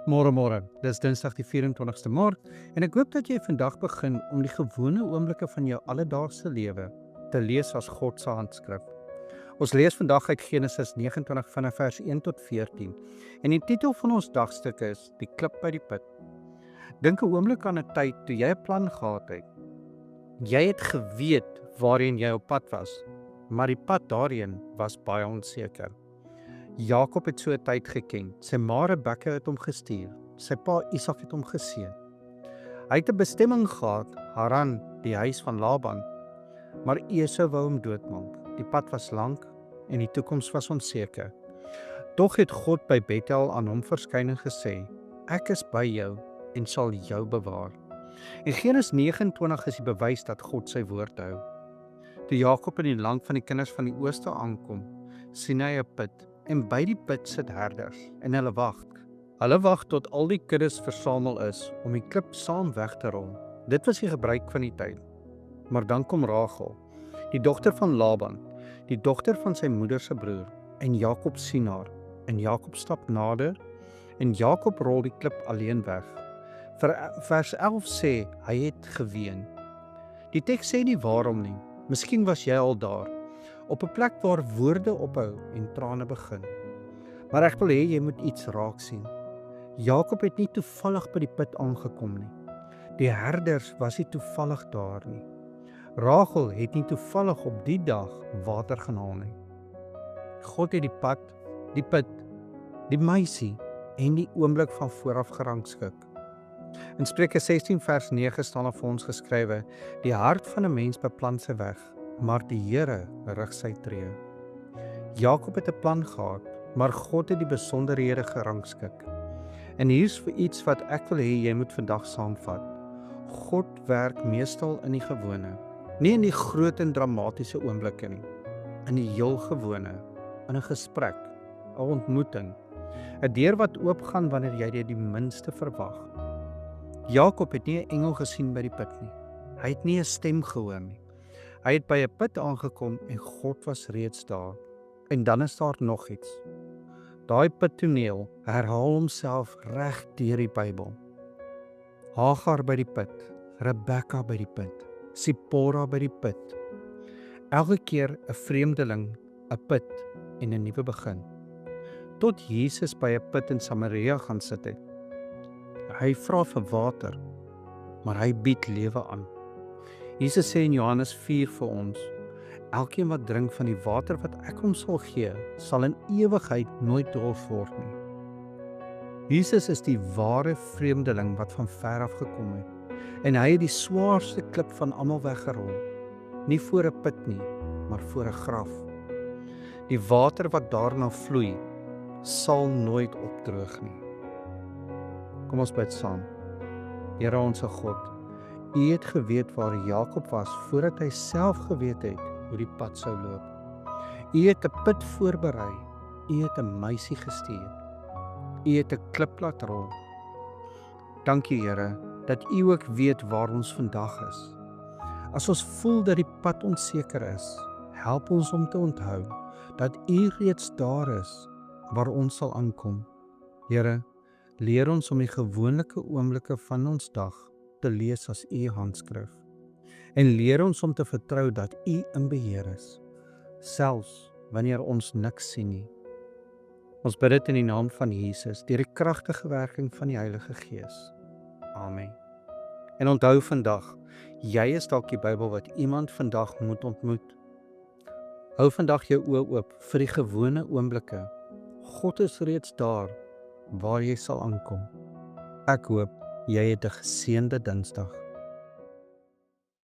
Môre, dis Dinsdag die 24ste Maart en ek hoop dat jy vandag begin om die gewone oomblikke van jou alledaagse lewe te lees as God se handskrif. Ons lees vandag uit Genesis 29 vanaf vers 1 tot 14 en die titel van ons dagstuk is Die klip by die put. Dink 'n oomblik aan 'n tyd toe jy 'n plan gehad het. Jy het geweet waarheen jy op pad was, maar die pad daarheen was baie onseker. Jakob het so 'n tyd geken. Sy ma Rebekka het hom gestuur. Sy pa Isak het hom geseën. Hy het 'n bestemming gehad, Haran, die huis van Laban. Maar Esau wou hom doodmaak. Die pad was lank en die toekoms was onseker. Tog het God by Bethel aan hom verskyn en gesê: "Ek is by jou en sal jou bewaar." In Genesis 29 is die bewys dat God sy woord hou. Toe Jakob in die land van die kinders van die ooste aankom, sien hy 'n put. En by die put sit herders en hulle wag. Hulle wag tot al die kuddes versamel is om die klip saam weg te rol. Dit was die gebruik van die tyd. Maar dan kom Rachel, die dogter van Laban, die dogter van sy moeder se broer, en Jakob sien haar. En Jakob stap nader en Jakob rol die klip alleen weg. Vers 11 sê hy het geween. Die teks sê nie waarom nie. Miskien was jy al daar, op 'n plek waar woorde ophou en trane begin. Maar ek wil hê jy moet iets raak sien. Jakob het nie toevallig by die put aangekom nie. Die herders was nie toevallig daar nie. Rachel het nie toevallig op die dag water gaan haal nie. God het die pad, die put, die meisie en die oomblik van vooraf gerangskik. In Spreuke 16 vers 9 staan vir ons geskrywe: "Die hart van 'n mens beplan sy weg, maar die Here rig sy tree." Jakob het 'n plan gehad, maar God het die besonderhede gerangskik. En hier's vir iets wat ek wil hê jy moet vandag saamvat. God werk meestal in die gewone, nie in die groot en dramatiese oomblikke nie, in die heel gewone, in 'n gesprek, 'n ontmoeting, 'n deur wat oopgaan wanneer jy dit die minste verwag. Jakob het nie 'n engel gesien by die put nie. Hy het nie 'n stem gehoor nie. Hy het by 'n put aangekom en God was reeds daar. En dan is daar nog iets. Daai puttoneel herhaal homself reg deur die Bybel. Hagar by die put, Rebekka by die put, Sipora by die put. Elke keer 'n vreemdeling, 'n put en 'n nuwe begin. Tot Jesus by 'n put in Samaria gaan sit het. Hy vra vir water, maar hy bied lewe aan. Jesus sê in Johannes 4 vir ons: "Elkeen wat drink van die water wat ek hom sal gee, sal in ewigheid nooit dors word nie." Jesus is die ware vreemdeling wat van ver af gekom het. En hy het die swaarste klip van almal weggerol. Nie voor 'n put nie, maar voor 'n graf. Die water wat daarna vloei, sal nooit opdroog nie. Kom ons bid saam. Here onsse God, U het geweet waar Jakob was voordat hy self geweet het hoe die pad sou loop. U het 'n put voorberei. U het 'n meisie gestuur. U het 'n klip laat rol. Dankie Here dat U ook weet waar ons vandag is. As ons voel dat die pad onseker is, help ons om te onthou dat U reeds daar is waar ons sal aankom. Here, leer ons om die gewone oomblikke van ons dag te lees as U handskrif. En leer ons om te vertrou dat U in beheer is, selfs wanneer ons niks sien nie. Ons bid dit in die naam van Jesus, deur die kragtige werking van die Heilige Gees. Amen. En onthou vandag, jy is dalk die Bybel wat iemand vandag moet ontmoet. Hou vandag jou oë oop vir die gewone oomblikke. God is reeds daar waar jy sal aankom. Ek hoop jy het 'n geseënde Dinsdag.